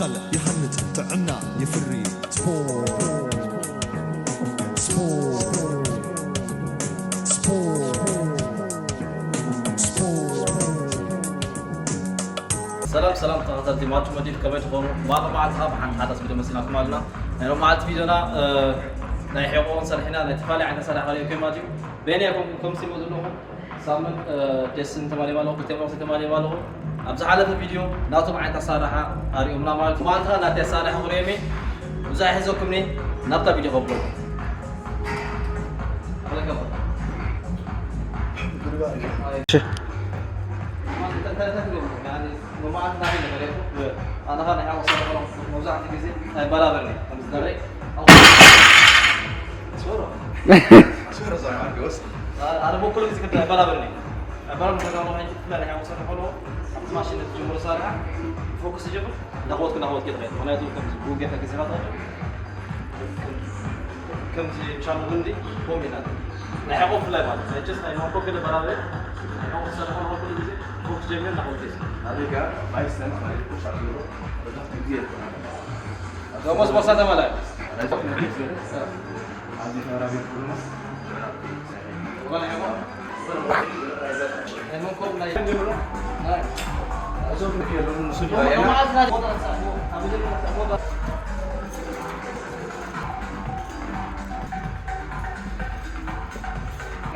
عقل يهند طعنا يفري سبور سبور سبور سلام تغطي ماتش مدير كبيت خون ما أصحاب عن هذا سبيل مسنا كمالنا يعني ما عاد فيديونا لا يحبون صرحنا لا تفعل عن صرح عليه كم ماجي بينكم كم سيمو ذلهم سامن جسن تمالي ماله كتير وقت تمالي ماله أبز حالة الفيديو ناتو عن تصارحة أريومنا مالكم مالها لا تصارحة غريمي وزاي حزوكمني نبدأ فيديو قبله هذا كبر يعني ما عندنا هنا أنا هذا حاول صار موزع عندي جزء برابرني خمس دقائق صورة صار معك بس أنا مو كل جزء كده برابرني كنا نروح لا حاول صار حلو ماشي الجمهور صالحة فوكس جبل ناخذ كده أنا يدور كم بوجي في جزء هذا كم زي مشان غندي هو من هذا لا حاول في لا بعد جس أنا ما كده برابر حاول صار حلو كل جزء فوكس جبل ناخذ جزء هذا كان ما يستنى ما يكونش عارفه بدأت كتير ده مش بساطة ملاك هذه فرابي كلنا ولا حاجة ممكن لا يعملوا لا أشوف كده لون سجى ما عاد ما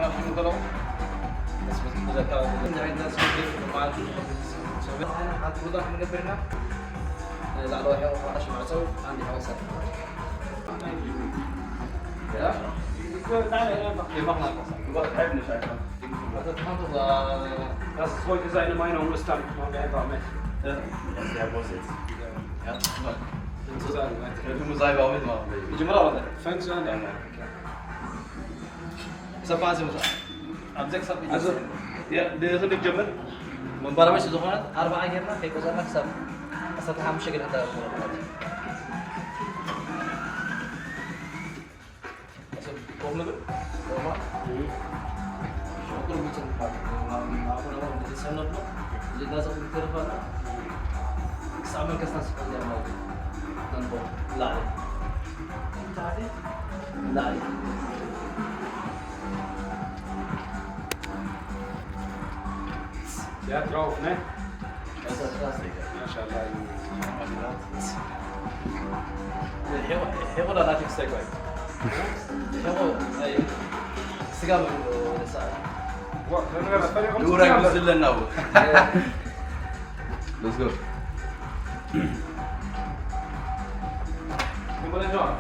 في مقولة بس إذا كان عندنا سجى ما عاد سوي أنا حد وضع من قبلنا لا لو هي وقعش مع سو عندي حوسة يا تعال هنا بقي مقنع قصة تعبني شايفه Das ist heute seine Meinung, ist dann machen wir einfach mit. Ja, sehr positiv. Ja, sozusagen. Du musst selber auch mitmachen. Ich mache auch nicht. Fängst du an? Ja. Sag mal, ab 6 habe ich. Also, der ist الجمل. من برا مش زخانات 4 جرنا في كذا مكسب. أستطيع مش كده هذا. Komen we? Shukr macam apa nama di sana tu? Jika saya berterima, sama kesana sepanjang malam tanpa lari, lari. Ja, drauf, ne? Das ist das. Masyaallah. Hewa dah nak fix tak? أي سجاب الرسالة. دورك بزل النو. Let's go. Boleh jom.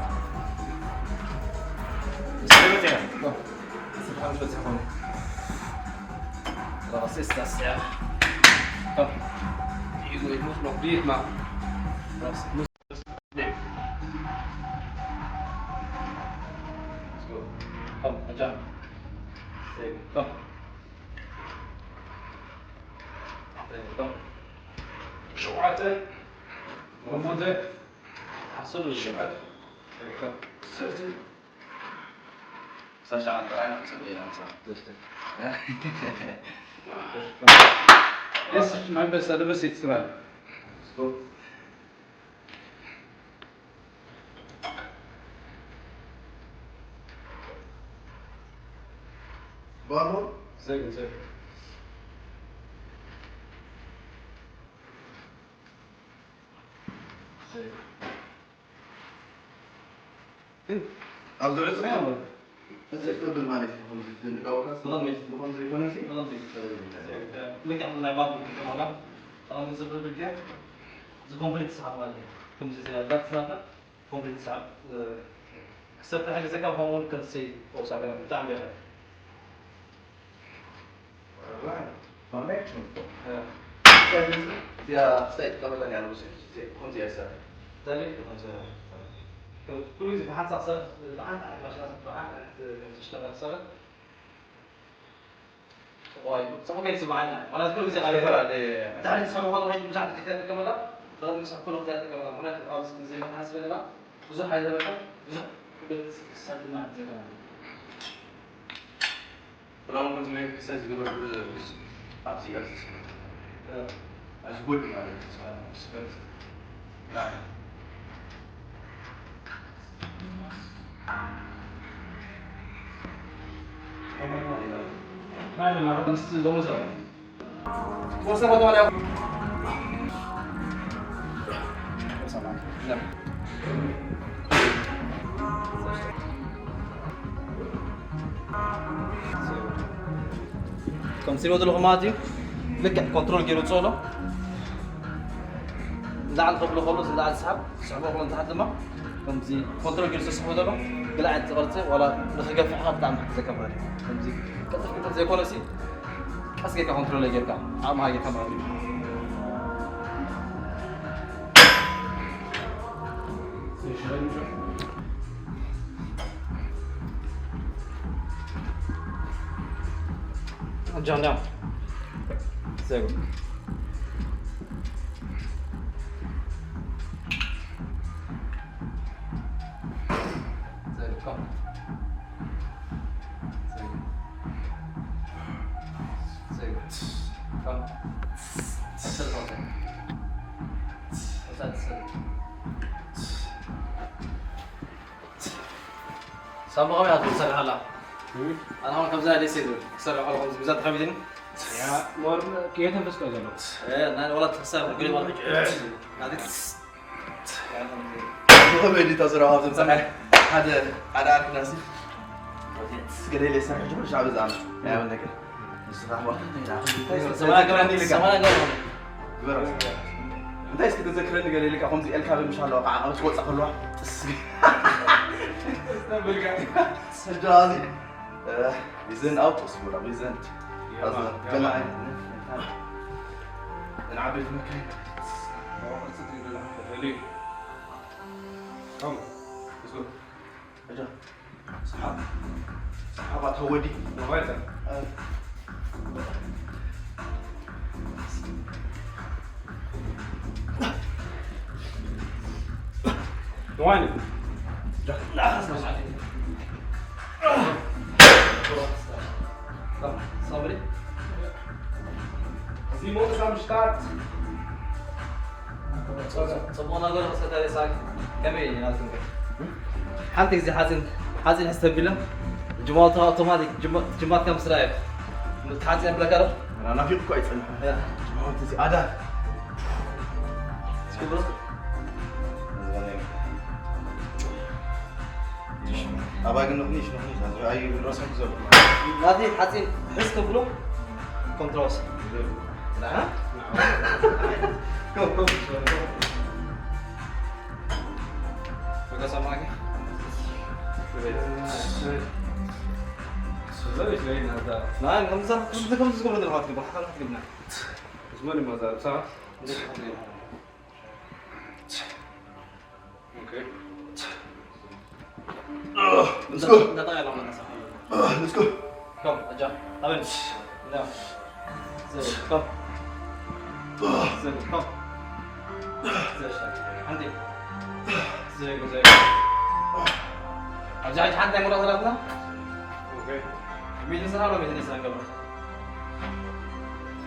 Selamat ya. Selamat berjumpa. خلاص استسلم. طب يقول يموت مقبيت ما. خلاص. Không, anh chọn. Không. Không. شوعته. ومده. حصل الشوعة. không. Sao chọn cái này nó sẽ bị làm sao? Yes, mein bester, du bist jetzt dran. So. Vamos. Sehr gut, sehr gut. Sehr gut. Also das ist ja. Das ist gut, wenn man nicht von den Augen. Sondern nicht von den Augen. Sondern nicht. Mình chọn này vào cái món lắm. Xong mình sẽ được cái. Rồi complete sao vậy? Không chỉ là đặt ra đó. Complete sao. Sắp tới cái cái phong cần gì? Ủa sao cái này tạm biệt. يا سيد قبل أن يعلم شيء كنت يا سيد. ذلك كل شيء بحث صار الآن عشان تشتغل صار. وايد سووا كيس معنا ولا كل شيء عليه. تعال نسمع والله هاي مساعدة كتير كمان. لازم نسمع كل وقت كمان. هناك أرز زي ما حسب لنا. وزح هذا بقى. وزح بس ما عندنا. Waarom moeten we even steeds door de actie? Als je goed maakt, لا كم سيلو دلو ماتي لك كنترول جيرو تصولو زعل قبل خلص زعل سحب سحبه قبل تحت ما كم زي كنترول جيرو سحبه دلو قلعت غلطه ولا نخقف في حد تعمل زي كمان كم زي كتر زي كونسي حس كيك كنترول جيرو كام عم هاي كمان John down. Sego. Sego, come. Sego. Come. Sit on سامبا قوي هاتو سرع هلا أنا هون كم زاد يصير سرع على خمس بزاد خمسين يا مور كيف تنفس كذا إيه أنا ولا تخسر قولي ما هذيك هو بيجي تزرع هذا زمان هذا عارف ناسي قال لي سامح جبر شعب زعل يا ولد كده الصراحه زمان كمان زمان كمان انت ايش تتذكرني قال لك اقوم زي الكابل مش هلا وقع مش وصح كل واحد استنبل قاعد سجادي بيزن اوتوس ولا بيزن قصدي جماعه نلعب في مكان ليه كم اسكت اجا صحابات هودي نوعيتها نوعيني لا صبري في موقف عم شتات صبونا قول بس هذا ساك كمين لازم حالتك زي حازن هستبيله جماعتها اوتوماتيك جماعت كم سرايب متحازن بلا كرو انا في كويس يا جماعه زي ادا سكبر ابغى نغنيش اي راسك زول هذه حازن حس كبلو كنتروس لا كم بقى سامعك ليش لين هذا لا كم سنة كم سكبر ده الحاط كبر حاط كبرنا زماني ما زال صح اوكي Let's go. لا طيب لما Let's go. كم أجا طبعا لا زين كم زين كم زين عندي زين أرجع حد يمر أضربنا اوكي بيجي سنة ولا بيجي سنة قبل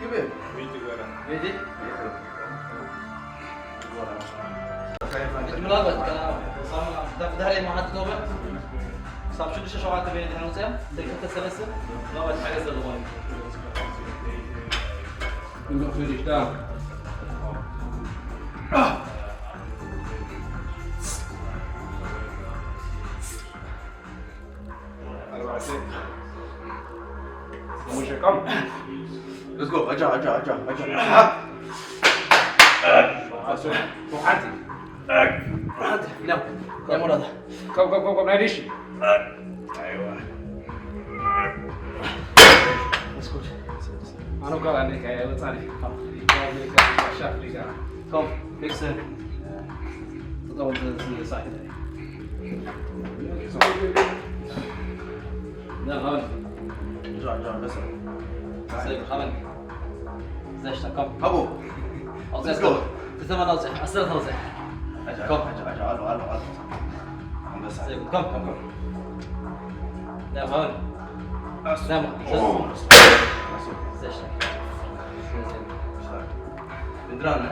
كيف ويجي غيره بيجي ملاقات صار ده ما حد دوبه صار شو ليش شغلات بين الهنوسة تلك السلسلة ما بعد حاجة زلمة انه في الاشتاق مش كم Let's go. أجا وحاتي لا يا مراد كم ناديش أيوة. اسكت انا قال انك يا وصالي شاف لي كم بيكسل تطور ساكت لا غلط أجا بس. سيب خمن زيش كم أبو. أو Let's زيش go. تسمى نوزح أصلا نوزح أجا. عم بس. سيب كم لا غلط لا ما زيش بدرانا.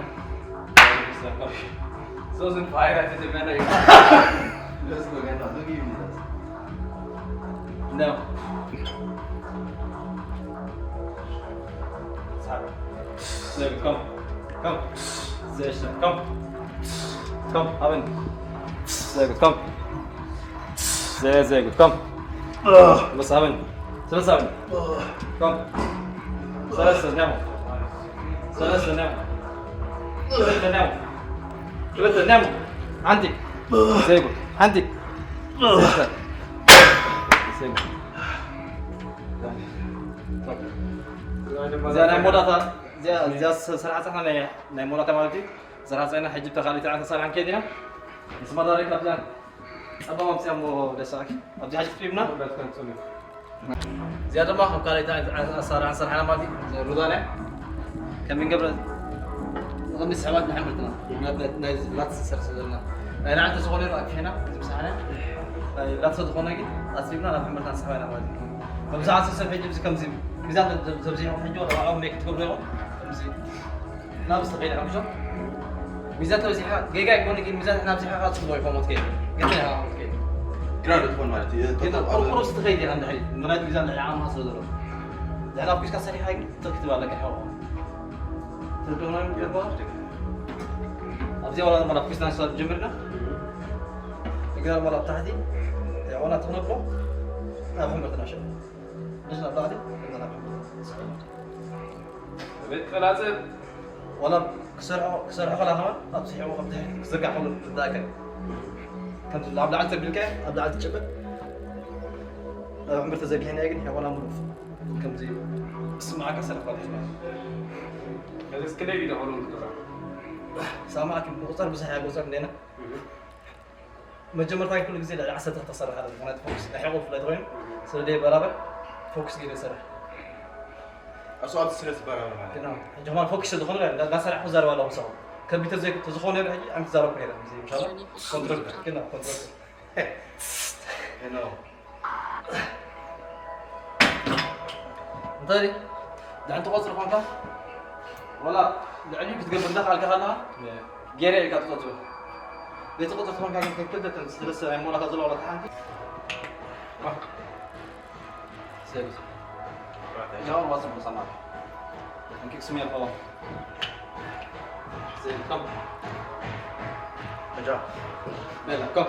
زوزن فايرة تتمنى. Let's go again. Don't give me that. No. There we come. Come. There's come. Come, Aven. There we come. There we come. بس Aven. ثلاثة Aven. Come. ثلاثة نعم. ثلاثة نعم. ثلاثة نعم. ثلاثة نعم. عندك. زيكو. عندك. زيكو. زي أنا مولاتا زي سرعة صحنا ناي مولاتا مالتي سرعة صحنا حجب تخالي عن صار عن كده اسمه دارك لبلان أبا ما بسيامو لساك أبدي حاجة فينا زيادة ما خم قال يتعب صار عن صار حنا مالتي رودانة كان من قبل غمس حوالي محمدنا لا تسرسلنا أنا عندي صغير رأيك هنا مسحنا لا تصدقونا قد أصيبنا لا محمدنا سحبنا مالتي فبساعة سلسلة في جبس كم زي ميزان زوجين وحجوا ولا عم ميك تقول له زين لا بس تغير عم شو ميزان توزيعها جيجا يكون يجي ميزان احنا بزيحة خاص تبغى يفهموا كيف قلت لها كيف كرا تكون مالتي. كنا قرص تغير عند الحين مناد ميزان العام حصل له لأن أبغى كسر هاي تكتب على كحول ترجمنا من البار أبغى ولا مرة بس ناس جمرنا يقدر مرة بتاعتي ولا تغنبلو لا فهمت أنا شو ليش لا بتاعتي بيت لازم ولا كسر خلا هوا أبصي هوا قبضه كسر كحول ذاك كنت لعب لعبت بالكه أبدا عاد تشبه عمرت زي هنا يجني ولا مروف كم زي اسمع كسر خلا بس كده بيدا هون سامعك بقصر بس هي بقصر لنا مجمر تاي كل جزء عسى تختصر هذا قناة فوكس الحين في الأدوين سردي برابر فوكس كده سر أصوات السرس برا. كنا جمال فوكس تدخل غير لا سرح وزار ولا وصل كمبيوتر زي تزخون يبقى عم تزارب كده زي إن شاء الله كنترول كنا كنترول هنا. انتظري ده أنت قصر فانك ولا لعليك تقبل دخل على كهنا جيري اللي كاتو تزور ليه تقدر تفهم كان كده تنسلس مولا كذا ولا تحنتي سيبس يا ور واسم بسمع انك سمي الفوا زين كم رجع. بلا كم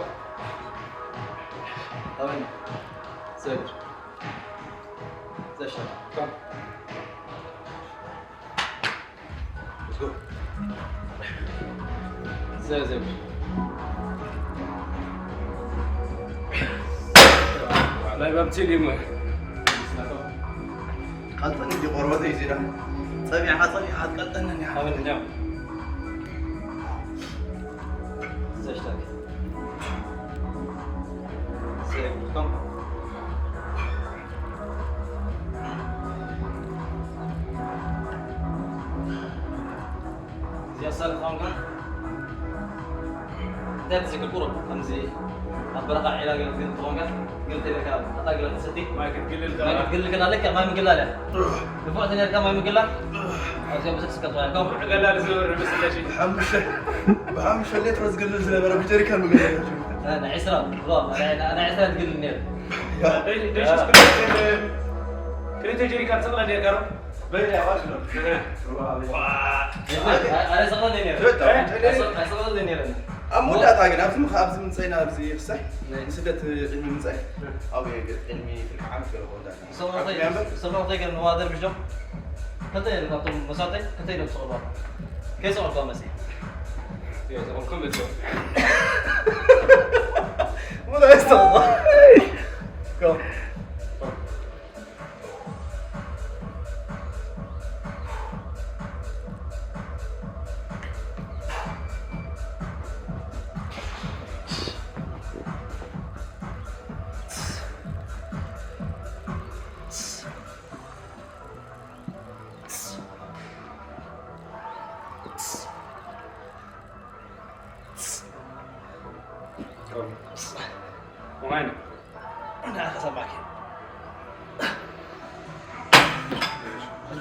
تمام سيبس زين كم Let's go. زين لا يبغى اليوم قلتني دي قربتي يصير. طبيعي حصلي حد قلتني حاول نعم زين اشتاك زين كم زين صار خامكم ده تزيك الكرة خمسة أبرق علاج الدين طوعك قلت لك أنا قلت ستي ما يقول ما قلت لك أنا لك ما يمكن له بفوت أنا كم ما يمكن له أجي بس سكت وياك كم قال لا زور بس لا شيء بحمش خليت رز قلل زي ما بجري كان مقلل. أنا عسرة والله أنا عسرة تقول النيل ليش كنت تجري كان صغير يا كرم بيني عواشنا. أنا صغير النيل أنا صغير النيل أمود أتاجر أبز مخابز من سينا أبزي يخسر. نسيت علمي من سينا. أو علمي في العام في الغداء. سمعت طيق النوادر بجم كتير نطلب مساعدة كتير نصور كيس أرقى مسيح يا زلمه كم بتسوي ماذا يستطيع؟ كم؟ وين؟ أنا أخذ معك.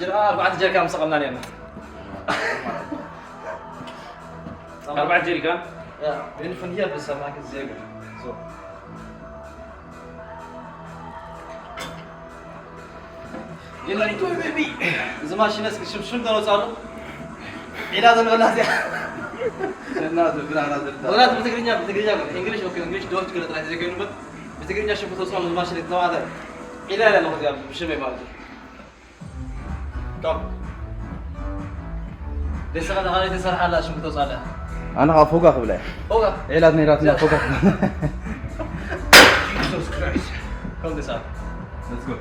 أربعة جيركان مسقمنا اليوم. 4 جيركان؟ Ja, wenn du von hier bist, dann mag ich es sehr gut. So. يلا انتوا بيبي اذا ماشي ناس شو بدنا نوصلوا؟ علاج ولا زي نازل بلا نازل ولا بتقرينيا انجلش اوكي انجلش دوت كده طلعت زي كده بتقرينيا شو بتوصل ماشي للنوع هذا لا ما هو مش ما يبغى طب لسه هذا هاي لسه حالا شو بتوصل له انا فوقك قبل فوق علاج نيراتنا فوقك Jesus Christ come this up let's go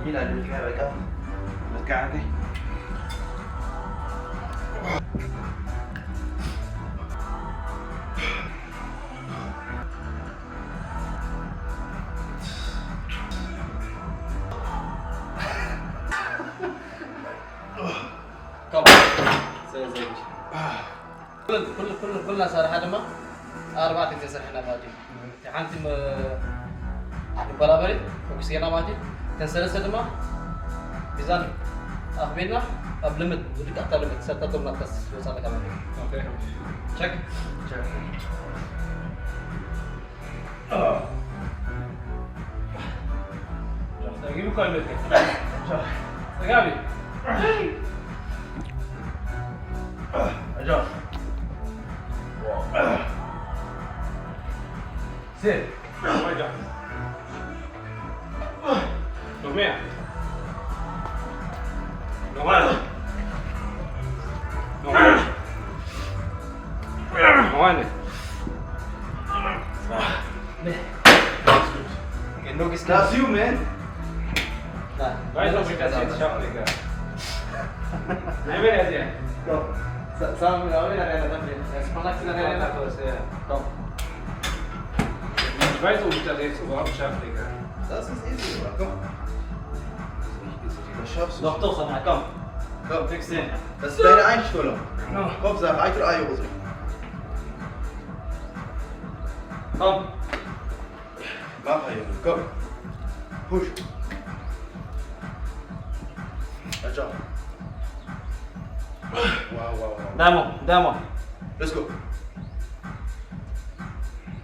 هنا اللي فيها بقى متقعدة كم زي كلنا صار حدا ما أربعة تنسر حنا ماجي عندي برابري وكسينا ماجي تنسر سدما بيزان أخبرنا قبل ودك أكتر لمت ستة من التس وصلنا كمان اوكي check اجيب كلمتك غابي اجا سير رجع نوميا نومانا نومانا نومانا إنه كيس That's you man لا بايظ لو بتاسيس شغلك نعمل يا زين سام من أولين أنا دمي اسمعك كذا أنا خلاص طب بايظ لو بتاسيس وبعرف شغلك Das ist easy bro komm Das schaffst du doch توصل معك كم Komm فيكسين Das ist deine Einstellung Komm sag Eitel Ei Hose كم Mach Junge komm Push Aja Wow دامو Let's go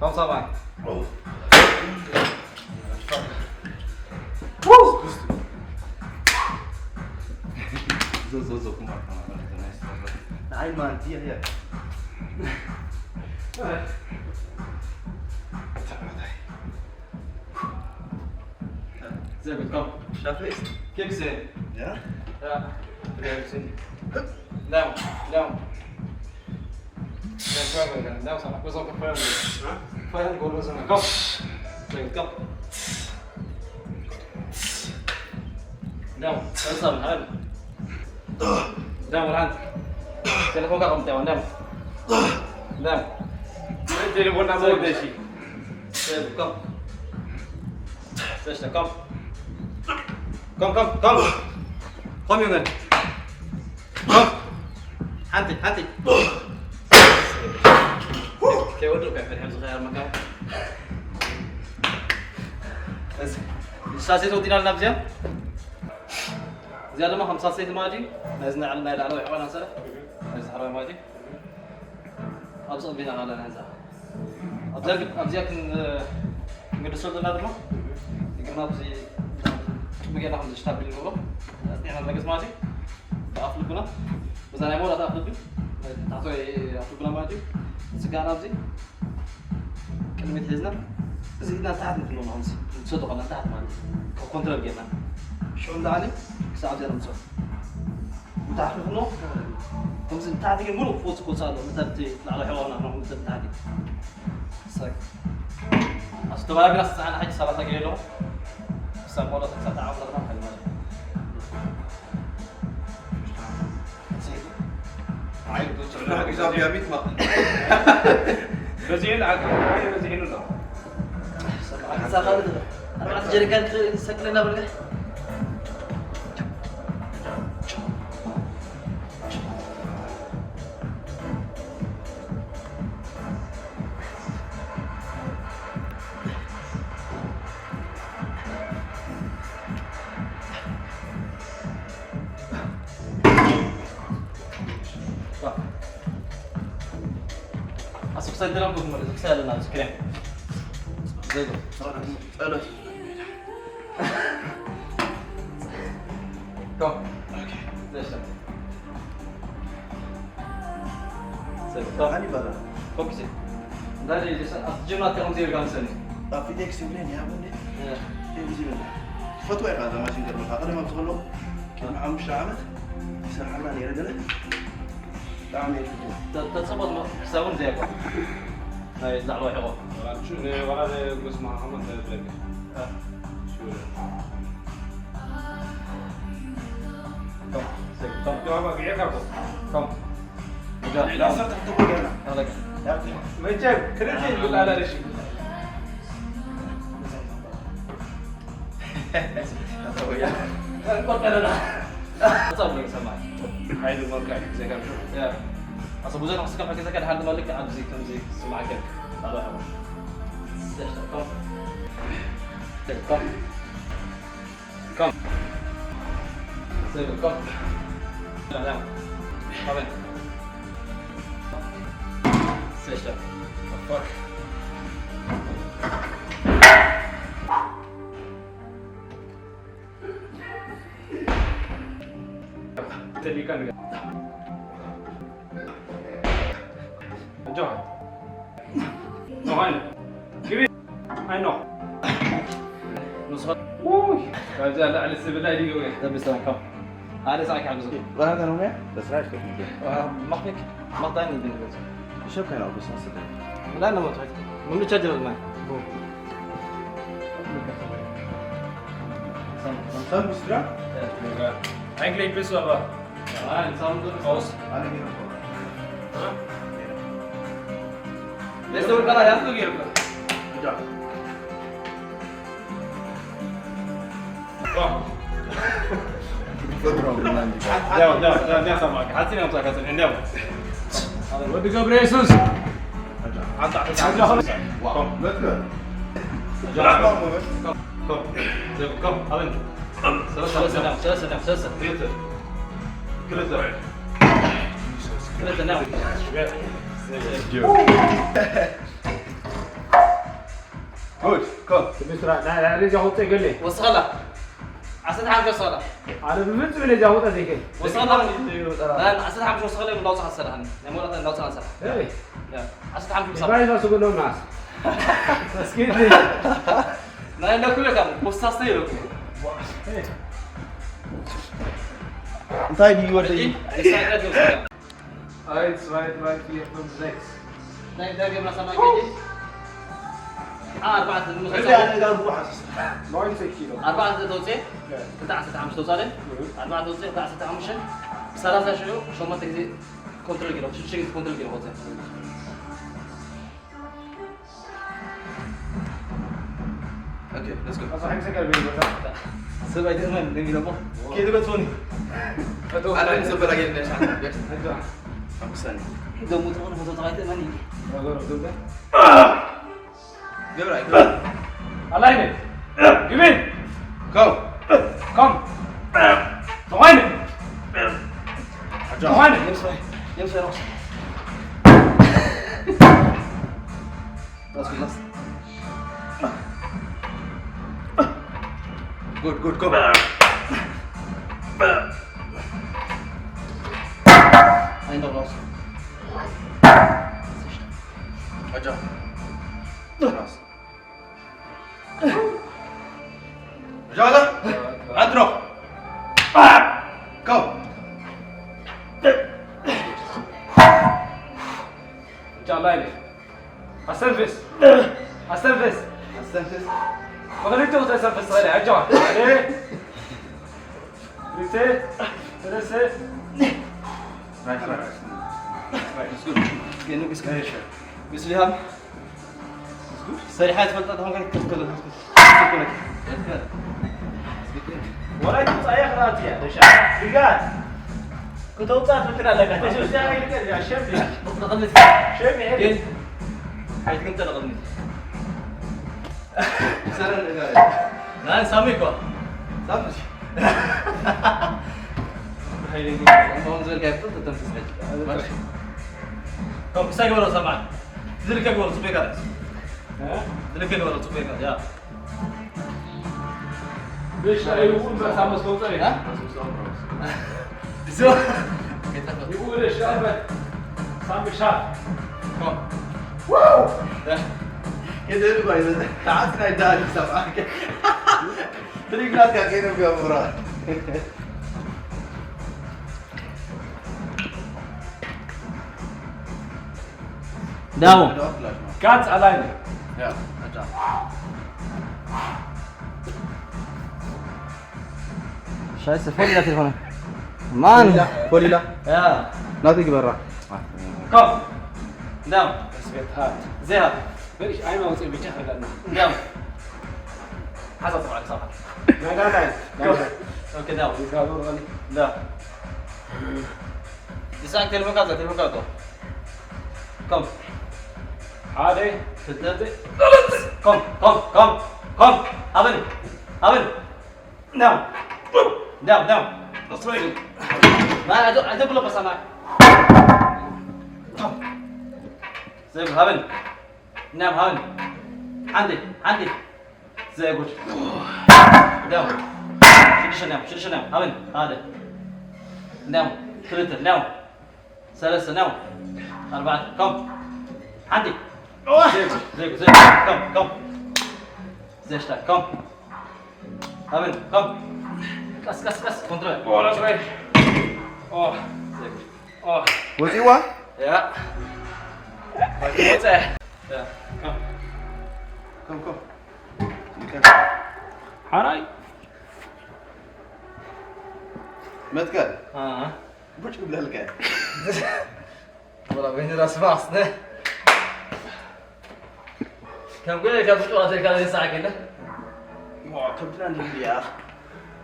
كم صار معك Oh So, guck mal. Nein, Mann, hier. Sehr gut, komm. Schaffe ich's? Kicksen. Ja? Ja. Kicksen. Down. Down, sama. Gue sama Fern. Fern, gue sama. Kom. Sehr gut, komm. Down. Sama, hallo. Down, hand. Telepon kau kamu down. Down. تليفون نمو دشي Sehr gut, komm. Schlechter, komm. Komm. Komm, Junge. Komm. Hanti. Okay, und du kannst mit Hemd rein machen. الشاسيت ودينا لنبزيا زيادة ما 5 ساعات ماجي نزلنا على نايل على حوانا سنة نزل حرام ماجي أبصر بينا على نزل أبزيك نقدر صوت النادمة يمكن أبزي بقي ناخذ اشتاب بالنور أثناء المجلس ماجي أفلقنا بس أنا مو لا أفلق تعطي أفلقنا ماجي سكان أبزي كلمة هزنا زيدنا تحت مثل ما همسي نصدق على تحت ماجي كونترول جينا شو مدعني ساعة زي نصدق وتعرف إنه همسي تحت كي مرو فوت كل ساعة مثل على حوانا نحن مثل تحت سك أستوى بس أنا حاجة سبعة كيلو سامورة تكسر عمرها ما حلو لا إذا بيابيت ما بزين عقل بزين ولا ساخذ 4 جريكان سكلنا بالله أصل صيد لهم بكم مرة سهل الناس كلام زيدو الو كم ليش لا زيدو كم هاني برا كم كذي لا ليش جملة كلام زي الكلام سني في ديك سيبلين يا ابني يجي لنا فتوى هذا ماشي نقدر نخاطر ما بتقول كيف معهم مش عامل يصير حماني يا رجل تعمل تتصبط تساوون زي كم هاي زعلوا حقوق شو ولا بس مع محمد بلاد شو كم زيدو كم يا ما بيعرفوا كم لا صرت تقول انا هذا ما يجيب كريتين يقول لا لا شيء تصور لك سماعي هاي المركب زي كم شو يا اصل بوزين حسك كم كذا كده حد مالك عاد زي كم زي سماعي كده هذا هو كم كم كم لا لا ما بين سيشتا فك تبي كان جوهر نوعين كبير هاي نوع نصف اوي رجال على السبلاء دي قوي ده بيستوي كم هذا ساعك على الزوج وهذا نومي بس رايك كيف مخك مقطعين الدنيا بس شو كان ابو سنه لا انا ما تعرف مو تشجر الماء صار مسترا انجلي بس ولا انسان خلاص انا هنا ليش تقول كذا يا رجع لا سامعك حاسين يوم ساكت الحين ودي قبريسوس واو لا كم أبن ثلاثة نعم جود كم بسرعة لا رجع هو تقول لي وصلة عسد حاجة وصلة أنا بمنت من رجع هو تقول وصلة لا عسد حاجة وصلة من لوصة السنة هني نمر أن لوصة السنة إيه عسد حاجة وصلة بايش بس أقول لهم ناس بس كده لا لا كله كم مستثير انت هاي وري Eins, zwei, drei, vier, fünf, sechs. لا ده جبنا سماء كذي أربعة انا قال بوحه 90 كيلو. أربعة توزيع بتاع ستة عم توصل أربعة توزيع بتاع ستة عم شن ثلاثة شو ما تجي كنترول كيلو شو شيء كنترول كيلو هذا اوكي ليتس جو أصلا حق سكر بيجي سبعة دهمان دنجي لما كده بتوني انا نسبر اجي ليش خمسة ده مترون هذا تغير ماني جيب رايك الله ينك. جميل. كم كم. طوينة. طوينة. يمشي روح بس خلاص جود كم أين الراس رجع خلاص رجع هذا ادرك كم إن شاء الله ينك. أستنفس. أستنفس. استنفذ وخليك تغطي أستنفس صغيرة. أرجع. عليه. ريسيت. ريسيت. رايت كأنه بس لي هم سريحات فلتات هم كانت تذكر ولا تطلع يا خراتي يا رجال. كنت أوصل فكرة لك. أنت شو ساوي لك يا شبي؟ غلط شبي كين حيث كنت غلطني لا ساميكو سامج هاي اللي هم زي كيف تنفس ماشي كم سايق ولا سمعت تدرك أقول صبي كذا تدرك أقول صبي كذا يا ليش يقول بس عم صوتي ها زو يقول ايش شعبك صام شعب كم واو كده بقى تعال نايدال سامعك طريق ناس كاكين بيامرات داو كات علينا يا اجا شايف فولي تليفونك مان قولي لا يا لا تيجي برا كم داو بس بيت هات زي ليش اي ما وصل بيجي لنا داو حسب طبعا صح لا اوكي داو يقالوا غني لا يساعد تليفون كذا كم هذا كم أبن نعم تصوير ما أدب له بس أنا زي أبن نعم أبن عندي زي أقول نعم شيل نعم أبن هذا نعم ثلاثة نعم ثلاثة نعم أربعة كم عندي زي كم زي اشتاق كم أبن كم كس كنترول والله شوي اوه اوه وزيوا يا كويسه يا كم حراي ما تكاد ها بوش قبل هالكاد والله بيني راس فاصله كم قول لك ابو شو هذا ساعه كده كم تنان يا اخي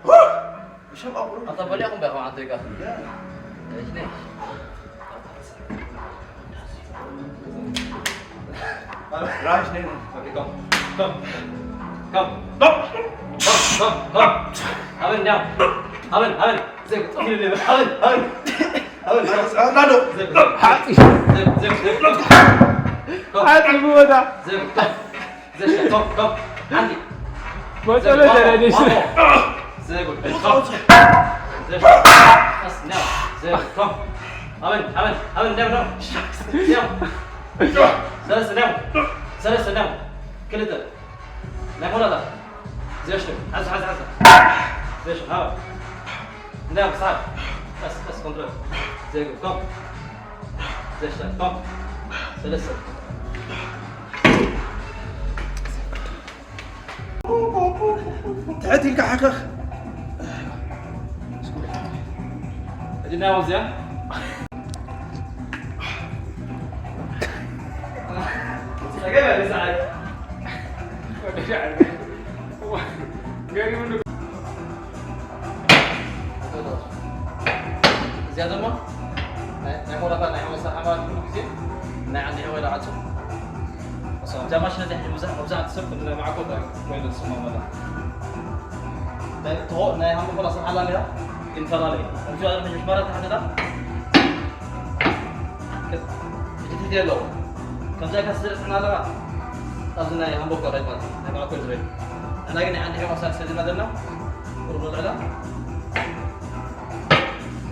وش هم ابرو طب وليكم بقى عن طريقه ليش رايش نين كم أبن نعم أبن زي أبن نادو هذا هو ده زي كم عندي ما تقول لي ليش زي قول زي بس نعم زي كم أبن نعم ثلاثة نعم كل ده نعم ولا لا زي شنو عز زي شنو ها نعم صعب بس كنترول زي كم زي شنو كم ثلاثة تعتي الكحكخ ادي ناوي زين جايبها لسعد جاي منه زيادة ما نعمل apa نعمل سحابات كذي عندي هواي لعاتو اصلا جا ماشي ندي مزاح تسكت اللي معكم وين السماء ولا ده تو ناي هم خلاص حلال لها انت لا لي انت مش مرات احنا ده كده لو كم جاك هسه احنا لا اظن ناي هم بكره رايت ما معكم زين انا قلنا عندي هواي صار سيدنا دلنا قرب العلا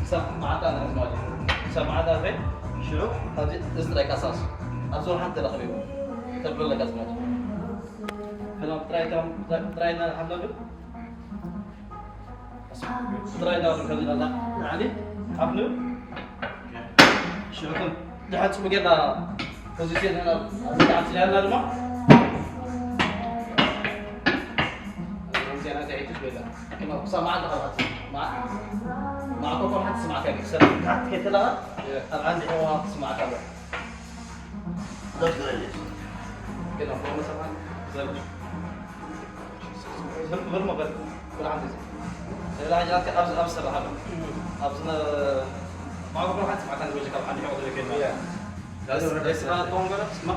سمعتنا اسمعني سمعتنا في شو هذه استرايك اساس ابزور حتى لخبيبه تبل لك اسمع فلما تراينا الحمد لله تراينا الحمد لله يعني ابنو شو كنت لحد شو بقينا بوزيشن هنا بتاعت لنا الماء زين هذا عيد شويه كما سمعنا خلاص مع كل حد تسمع كذا سمعت كذا لا عندي هو تسمع كذا كده هو مثلا زي غير ما قلت كل عندي زي لا جات ابز هذا ابزنا ما كل حد تسمع كذا وجهك عندي حوض كده ليس هذا تونغر اسمع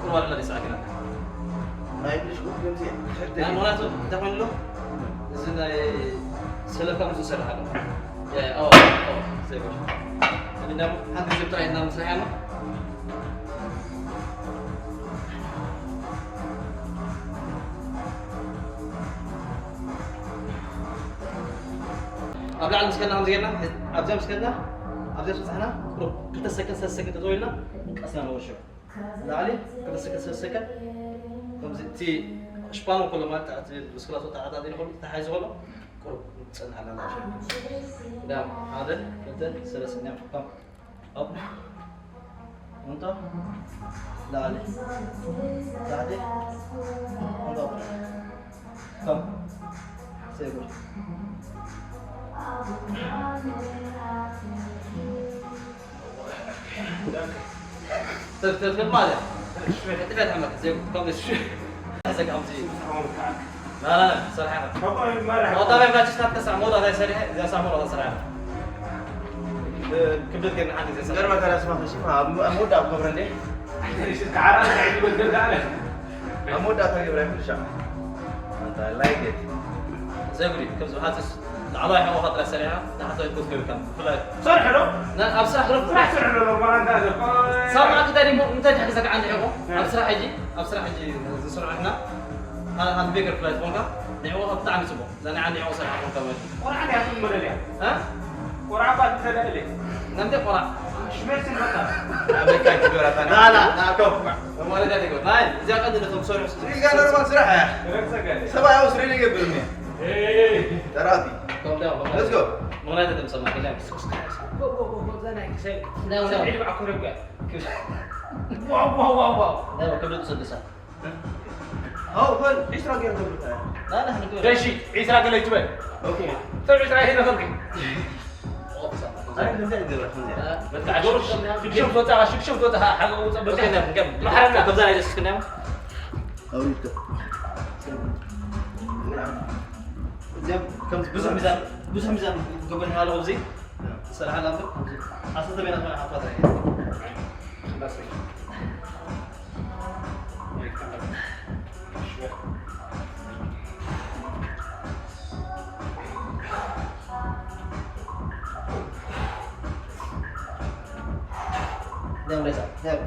كل واحد اللي يسمع كده ما يبلش قول زين لا معناته تقول له زين سلف كم سلف هذا يا زي كده اللي نام عندي جبت راي نام سيانا قبل على مسكنا هم زينا أبزا مسكنا أبزا مسحنا روح كل سكن تزوينا أصلا هو شو لا علي كل سكن كم زي شبانو كل ما تعطي بسكلات وتعطي هذه كل تحيز ولا كل تسأل على الله شيء دام هذا كنت سلسلة كم أب أنت لا علي تعطي أنت كم سيقول ترتب ماذا؟ تبعد عمك زي كم شوي هسه قام زي لا صراحة ما طبعا ما تشتغل تسعة موضة هذا سريع إذا سامور هذا سريع كبدت كنا عندي زي غير ما كان اسمع خشيفة أمود أبو كبرني ايش تعال قاعد يقول قلت عليه أمود أبو كبرني في الشام أنت لايك إت زي قولي كم زو هاتس على حين وخطرة سريعة لحتى يكون في كم فلا صار حلو لا أبصر حلو راح تصير حلو ما عندنا صار معك تاني ممتاز حقك عندي حقوق أبصر حجي زي احنا هذا بيجر فلايت بونكا نعوها بتاع مسبو لأن عندي عوصة حقوق كمان ورا عندي هاتون مدليا ها ورا بعد تدلي نمدي ورا شميت المكان أمريكان كبيرة ثانية لا كوب ما له داعي تقول ناين زي قد إنه تمسور سريل قال أنا ما سرحة سبعة أو سريل قبل مني ايه تراتي كوب ده let's go مغنى ده مسمى كلام لا سمعي مع كوريكا واو لا كبر تصدق أو فل إيش رأيك قبل لا احنا نقول ليش عيسى قال لي تبين أوكي طيب عيسى هنا فرقي أنا بدي أدير الحمد بتعجبك شوف توتا شوف توتا حاجه اوكي نكمل ما حرمنا كم زين يجلس كنا أريد كم بزح ميزان قبل هذا وزي صراحة لا أصلا بينا ما حطها بس نعم ليس نعم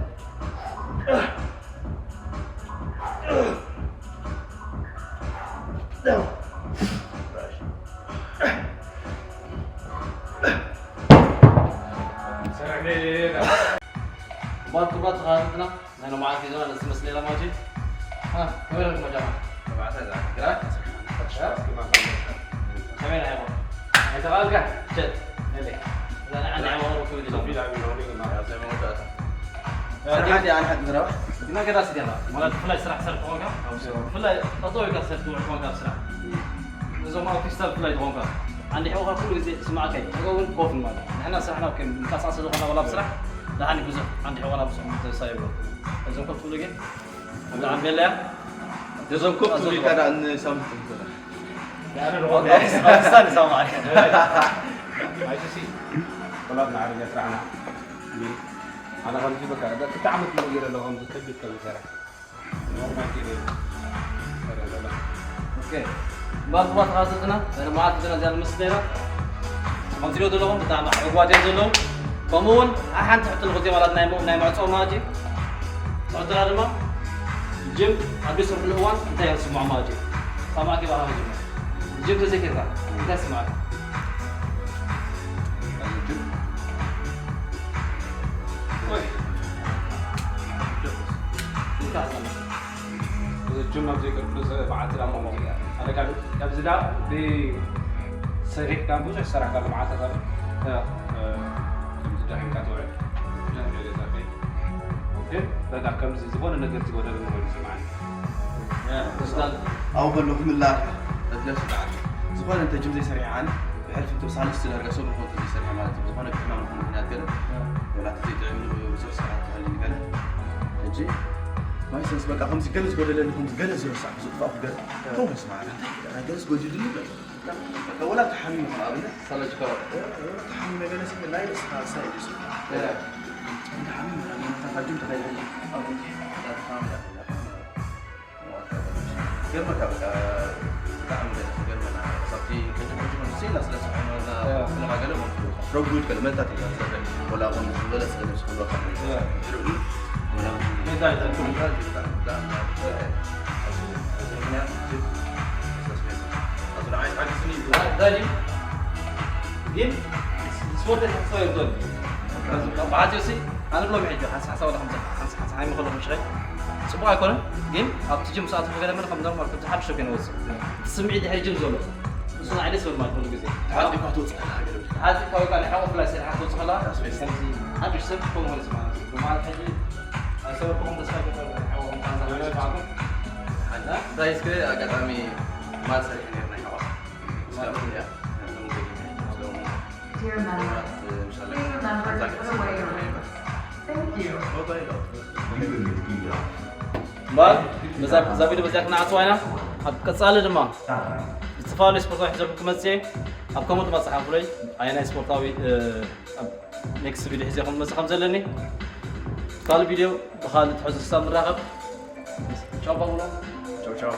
نعم بات خالتنا أنا معك في زمان اسم ليلة ماجد ها وين لكم يا جماعة؟ كمان يا ابو انت غالقه جد لا انا عندي عمر وكل دي عندي عن حد نروح ما قدر اسد يلا ما فلا يسرح سرح فوقها فلا اطوي كسر فوقها بسرعه زمان في ستار فلا فوقها عندي حوقها كل زي اسمع كي اقول كوف المال احنا سرحنا وكم كاساس لغنا ولا بسرح لا هاني جزء عندي حوقنا بس سايبر اذا كنت تقول لي ولا عم بلا جزم كوب تقولي كذا أن سامت انا الوضع استنى سامع عايش شيء طلبنا على يسرعنا انا غنجي بك هذا كنت عم تغير لو غنجي تثبت كل سرعه ما كده اوكي بعض خاصتنا انا معك بدنا زي المسلمه منزلوا دلهم بتاع عقوادين دلهم كمون احن تحت الغدي ولدنا يمو ناي معصو ماجي صدر الماء جيم ابيسر بالهوان انت يسمع ماجي سامعك بقى جيم جيم زي كذا انت اسمعك الجمعة زي كل بعد لا ما أنا كان أبزدا بسريك كان بوجه سرعة كان معاه ترى أبزدا حين كاتوري جانب جديد زاكي أوكي بدأ كم زبون النجار تقول لنا ما يسمعني استاذ أو بلو بسم الله لا تلاش زبون أنت جم زي سريعان بحرف توصل السلة رسول خود زي سريع مالتي زبون كنا من هنا كذا ولا تزيد تعمل وزوج ساعات هاللي كذا تجي ما يصير بقى خمس جلس قول لنا خمس جلس يوسع صدفة أفضل هو اسمع أنا جلس قول جدي لي ولا تحمل مقابلة صلى شكرا تحمل جلس من لا يسمع سايد يسمع تحمل أنا تقدم تغير لا تفهم قبل ما قبل تعمل قبل ما صرتي كنت مجموعة سيلة سبحان الله لما قالوا روح قلت كلمات تاتي ولا أظن ولا سلم سبحان الله ولا بداية الكل أصلا عايز حاجة سنين دالي جيم سبورت الحصة يردون بعد يوسي أنا بلوم حيجو حس ولا خمسة هاي مخلو مش غير سبوع يكون جيم أبتجي مساعد في كلام من خمسة مرات كنت حاب شو كانوا وصل سمعي دي حيجي زولو وصلنا عليه سوى ما كل جزء هذه محطوط هذا كوي قال حاول فلاش حطوا صلاة هذا بس سبب كم ولا سمعنا وما حاجي أسوي كم بس كذا حاول ما كان هذا رايس كده أكاديمي ما سريع يعني حواس Dear member, please remember to put away your paper. Thank you. بال زابيدو بزاك نعطوينا أب كتصال دما استفاد سبورتاوي حزب كمسي أب كم دما صحاب لي أنا سبورتاوي نيكست فيديو حزيكم مسا خمسة لني قال فيديو بخالد حزب السام الرغب شو بقوله تشاو